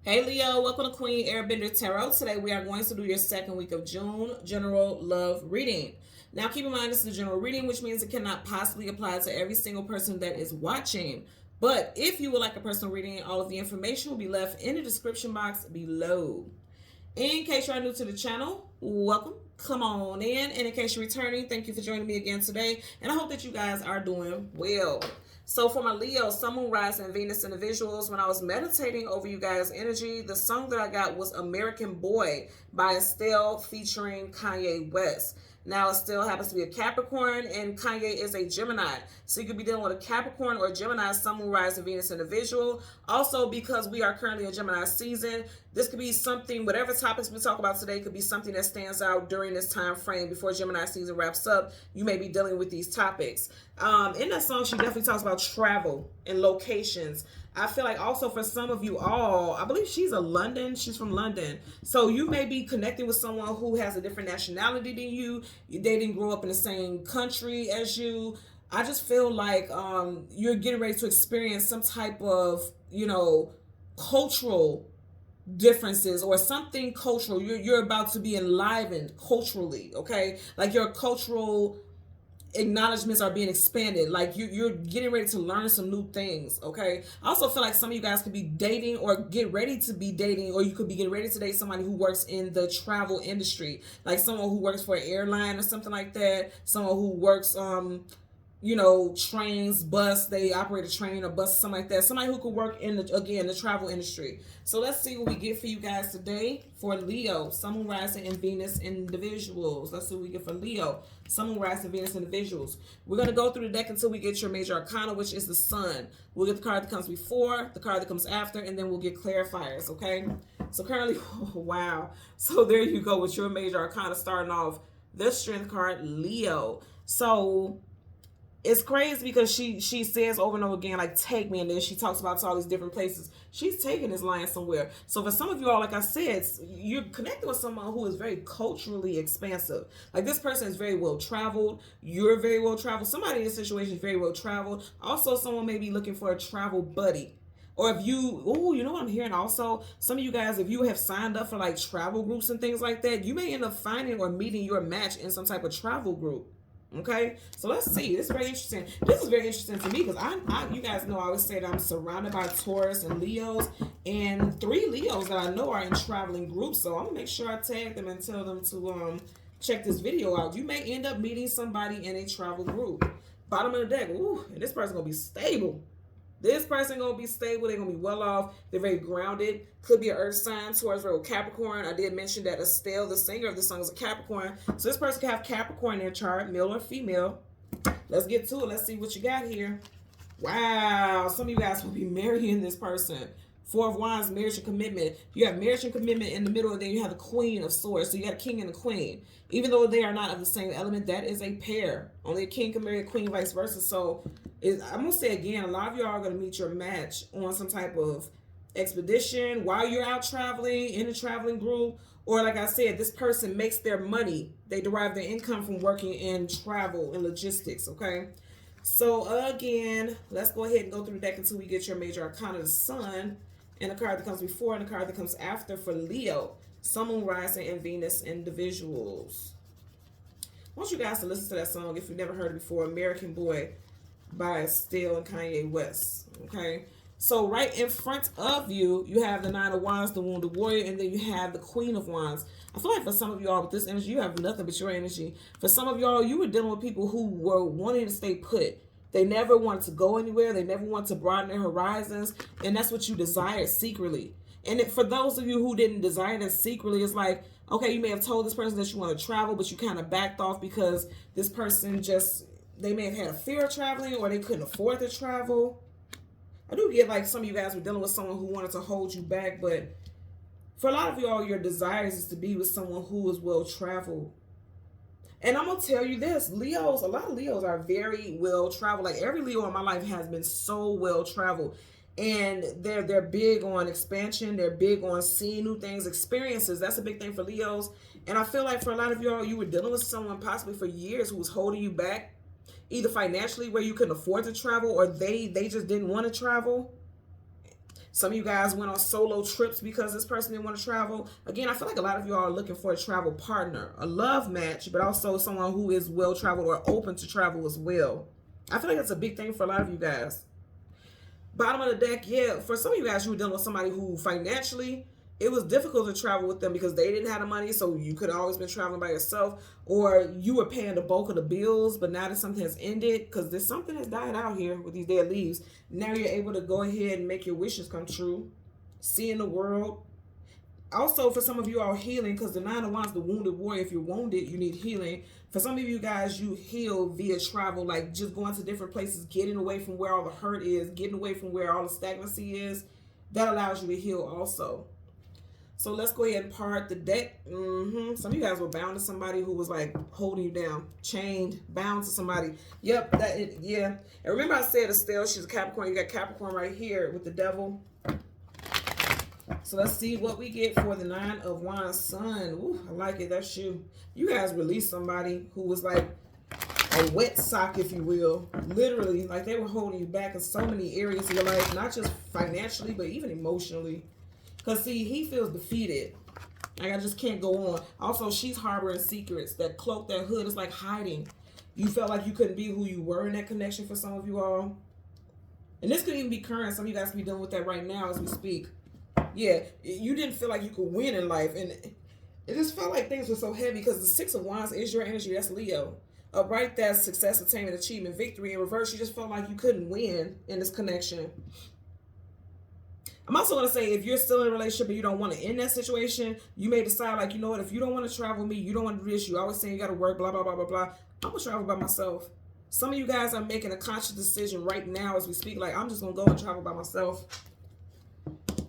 Hey Leo, welcome to Queen Airbender Tarot. Today we are going to do your second week of June general love reading. Now keep in mind this is a general reading, which means it cannot possibly apply to every single person that is watching. But if you would like a personal reading, all of the information will be left in the description box below. In case you are new to the channel, welcome. Come on in. And in case you're returning, thank you for joining me again today. And I hope that you guys are doing well. So for my Leo, Sun, Moon, Rising, and Venus individuals, when I was meditating over you guys' energy, the song that I got was American Boy by Estelle featuring Kanye West. Now, Estelle happens to be a Capricorn, and Kanye is a Gemini. So you could be dealing with a Capricorn or a Gemini, Sun, Moon, Rising, Venus individual. Also, because we are currently in Gemini season, this could be something, whatever topics we talk about today could be something that stands out during this time frame before Gemini season wraps up. You may be dealing with these topics. In that song, she definitely talks about travel and locations. I feel like also for some of you all, I believe she's from London. So you may be connecting with someone who has a different nationality than you. They didn't grow up in the same country as you. I just feel like you're getting ready to experience some type of, cultural differences or something cultural. You're about to be enlivened culturally, okay? Like your cultural acknowledgments are being expanded. Like you're getting ready to learn some new things, okay? I also feel like some of you guys could be dating or get ready to be dating, or you could be getting ready to date somebody who works in the travel industry, like someone who works for an airline or something like that, someone who works trains, bus, they operate a train or bus, something like that. Somebody who could work in the travel industry. So let's see what we get for you guys today for Leo, Sun, Moon, Rising, and Venus individuals. Let's see what we get for Leo, Sun, Moon, Rising, Venus individuals. We're going to go through the deck until we get your major arcana, which is the Sun. We'll get the card that comes before, the card that comes after, and then we'll get clarifiers, okay? So currently, wow. So there you go with your major arcana starting off the Strength card, Leo. So it's crazy because she says over and over again, like, take me, and then she talks about all these different places. She's taking this line somewhere. So for some of you all, like I said, you're connecting with someone who is very culturally expansive. Like this person is very well traveled. You're very well traveled. Somebody in this situation is very well traveled. Also, someone may be looking for a travel buddy. Or if you, you know what I'm hearing also? Some of you guys, if you have signed up for like travel groups and things like that, you may end up finding or meeting your match in some type of travel group. Okay, so let's see. This is very interesting. This is very interesting to me because you guys know I always say that I'm surrounded by Taurus and Leos, and 3 Leos that I know are in traveling groups. So I'm gonna make sure I tag them and tell them to check this video out. You may end up meeting somebody in a travel group. Bottom of the deck. Ooh, and this person's gonna be stable. This person gonna be stable. They're gonna be well off. They're very grounded. Could be an earth sign, Taurus, Virgo, Capricorn. I did mention that Estelle, the singer of this song, is a Capricorn. So this person can have Capricorn in their chart, male or female. Let's get to it. Let's see what you got here. Wow, some of you guys will be marrying this person. 4 of Wands, marriage and commitment. You have marriage and commitment in the middle, and then you have the Queen of Swords. So you got a king and a queen. Even though they are not of the same element, that is a pair. Only a king can marry a queen, vice versa. So I'm going to say again, a lot of y'all are going to meet your match on some type of expedition while you're out traveling, in a traveling group. Or like I said, this person makes their money. They derive their income from working in travel and logistics, okay? So again, let's go ahead and go through the deck until we get your major arcana, the Sun, and the card that comes before and the card that comes after for Leo, Sun, Moon, Rising, and Venus individuals. I want you guys to listen to that song if you've never heard it before, American Boy by Estelle and Kanye West, okay? So right in front of you, you have the 9 of Wands, the Wounded Warrior, and then you have the Queen of Wands. I feel like for some of y'all with this energy, you have nothing but your energy. For some of y'all, you were dealing with people who were wanting to stay put. They never wanted to go anywhere. They never wanted to broaden their horizons. And that's what you desired secretly. And for those of you who didn't desire that secretly, it's like, okay, you may have told this person that you want to travel, but you kind of backed off because this person they may have had a fear of traveling or they couldn't afford to travel. I do get like some of you guys were dealing with someone who wanted to hold you back, but for a lot of y'all, your desires is to be with someone who is well traveled. And I'm going to tell you this, Leos, a lot of Leos are very well traveled. Like every Leo in my life has been so well traveled. And they're big on expansion. They're big on seeing new things, experiences. That's a big thing for Leos. And I feel like for a lot of y'all, you were dealing with someone possibly for years who was holding you back, either financially where you couldn't afford to travel or they just didn't want to travel. Some of you guys went on solo trips because this person didn't want to travel. Again, I feel like a lot of you all are looking for a travel partner, a love match, but also someone who is well-traveled or open to travel as well. I feel like that's a big thing for a lot of you guys. Bottom of the deck, yeah, for some of you guys, you were dealing with somebody who financially, it was difficult to travel with them because they didn't have the money, so you could have always been traveling by yourself, or you were paying the bulk of the bills, but now that something has ended, because there's something that's dying out here with these dead leaves, now you're able to go ahead and make your wishes come true, seeing the world. Also, for some of you all healing, because the Nine of Wands, the wounded warrior, if you're wounded, you need healing. For some of you guys, you heal via travel, like just going to different places, getting away from where all the hurt is, getting away from where all the stagnancy is. That allows you to heal also. So let's go ahead and part the deck. Some of you guys were bound to somebody who was like holding you down, chained, bound to somebody. Yep, yeah. And remember I said Estelle, she's a Capricorn. You got Capricorn right here with the devil. So let's see what we get for the Nine of Wands Sun. Ooh, I like it. That's you. You guys released somebody who was like a wet sock, if you will. Literally, like they were holding you back in so many areas of your life, not just financially, but even emotionally. Because, see, he feels defeated. Like, I just can't go on. Also, she's harboring secrets. That cloak, that hood is like hiding. You felt like you couldn't be who you were in that connection for some of you all. And this could even be current. Some of you guys could be dealing with that right now as we speak. Yeah, you didn't feel like you could win in life. And it just felt like things were so heavy because the Six of Wands is your energy. That's Leo. Upright, that's success, attainment, achievement, victory. In reverse, you just felt like you couldn't win in this connection. I'm also going to say, if you're still in a relationship and you don't want to end that situation, you may decide, like, you know what, if you don't want to travel with me, you don't want to do this, you always saying you got to work, blah, blah, blah, blah, blah. I'm going to travel by myself. Some of you guys are making a conscious decision right now as we speak, like, I'm just going to go and travel by myself.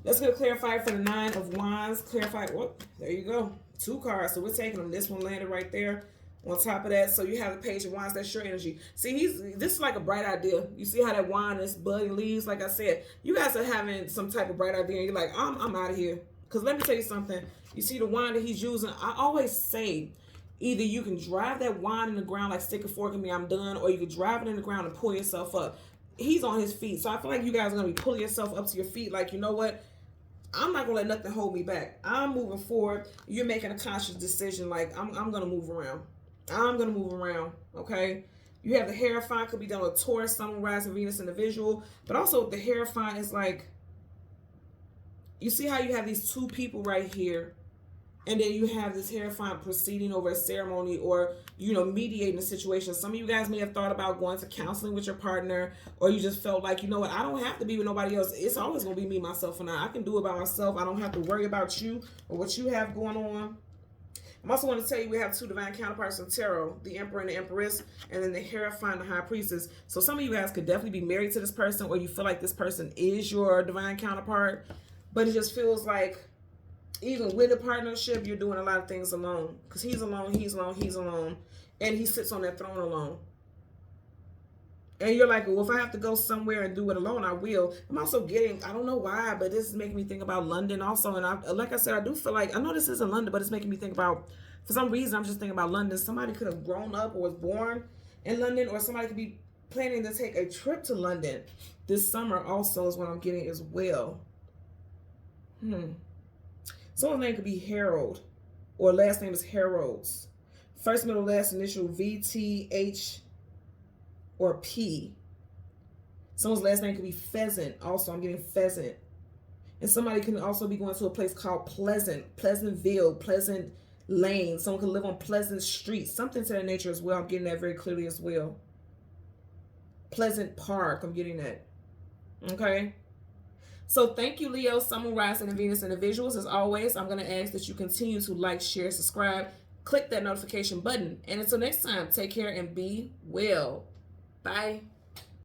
Let's get a clarifier for the Nine of Wands. Clarify, whoop, there you go. 2 cards, so we're taking them. This one landed right there. On top of that, so you have the Page of Wands, that's your energy. See, this is like a bright idea. You see how that wand is budding leaves? Like I said, you guys are having some type of bright idea, and you're like, I'm out of here. Because let me tell you something. You see the wand that he's using, I always say, either you can drive that wand in the ground, like stick a fork in me, I'm done, or you can drive it in the ground and pull yourself up. He's on his feet, so I feel like you guys are going to be pulling yourself up to your feet, like, you know what? I'm not going to let nothing hold me back. I'm moving forward. You're making a conscious decision, like, I'm going to move around. I'm going to move around, okay? You have the Hierophant, could be done with Taurus, Sun, Rising, Venus individual. But also the Hierophant is like, you see how you have these 2 people right here. And then you have this Hierophant proceeding over a ceremony or, you know, mediating a situation. Some of you guys may have thought about going to counseling with your partner. Or you just felt like, you know what, I don't have to be with nobody else. It's always going to be me, myself, and I can do it by myself. I don't have to worry about you or what you have going on. I also want to tell you we have 2 divine counterparts in tarot, the Emperor and the Empress, and then the Hierophant and the High Priestess. So some of you guys could definitely be married to this person, or you feel like this person is your divine counterpart, but it just feels like even with a partnership, you're doing a lot of things alone, because he's alone, he's alone, he's alone, and he sits on that throne alone. And you're like, well, if I have to go somewhere and do it alone, I will. I'm also getting, I don't know why, but this is making me think about London also. And like I said, I do feel like, I know this isn't London, but it's making me think about, for some reason, I'm just thinking about London. Somebody could have grown up or was born in London, or somebody could be planning to take a trip to London this summer also is what I'm getting as well. Someone's name could be Harold, or last name is Harolds. First, middle, last initial, V, T, H, or P. Someone's last name could be Pheasant. Also, I'm getting Pheasant. And somebody can also be going to a place called Pleasantville, Pleasant Lane. Someone could live on Pleasant Street. Something to that nature as well. I'm getting that very clearly as well. Pleasant Park. I'm getting that. Okay. So thank you, Leo, Sun, Moon, Rising, and Venus individuals. As always, I'm going to ask that you continue to like, share, subscribe. Click that notification button. And until next time, take care and be well. Bye.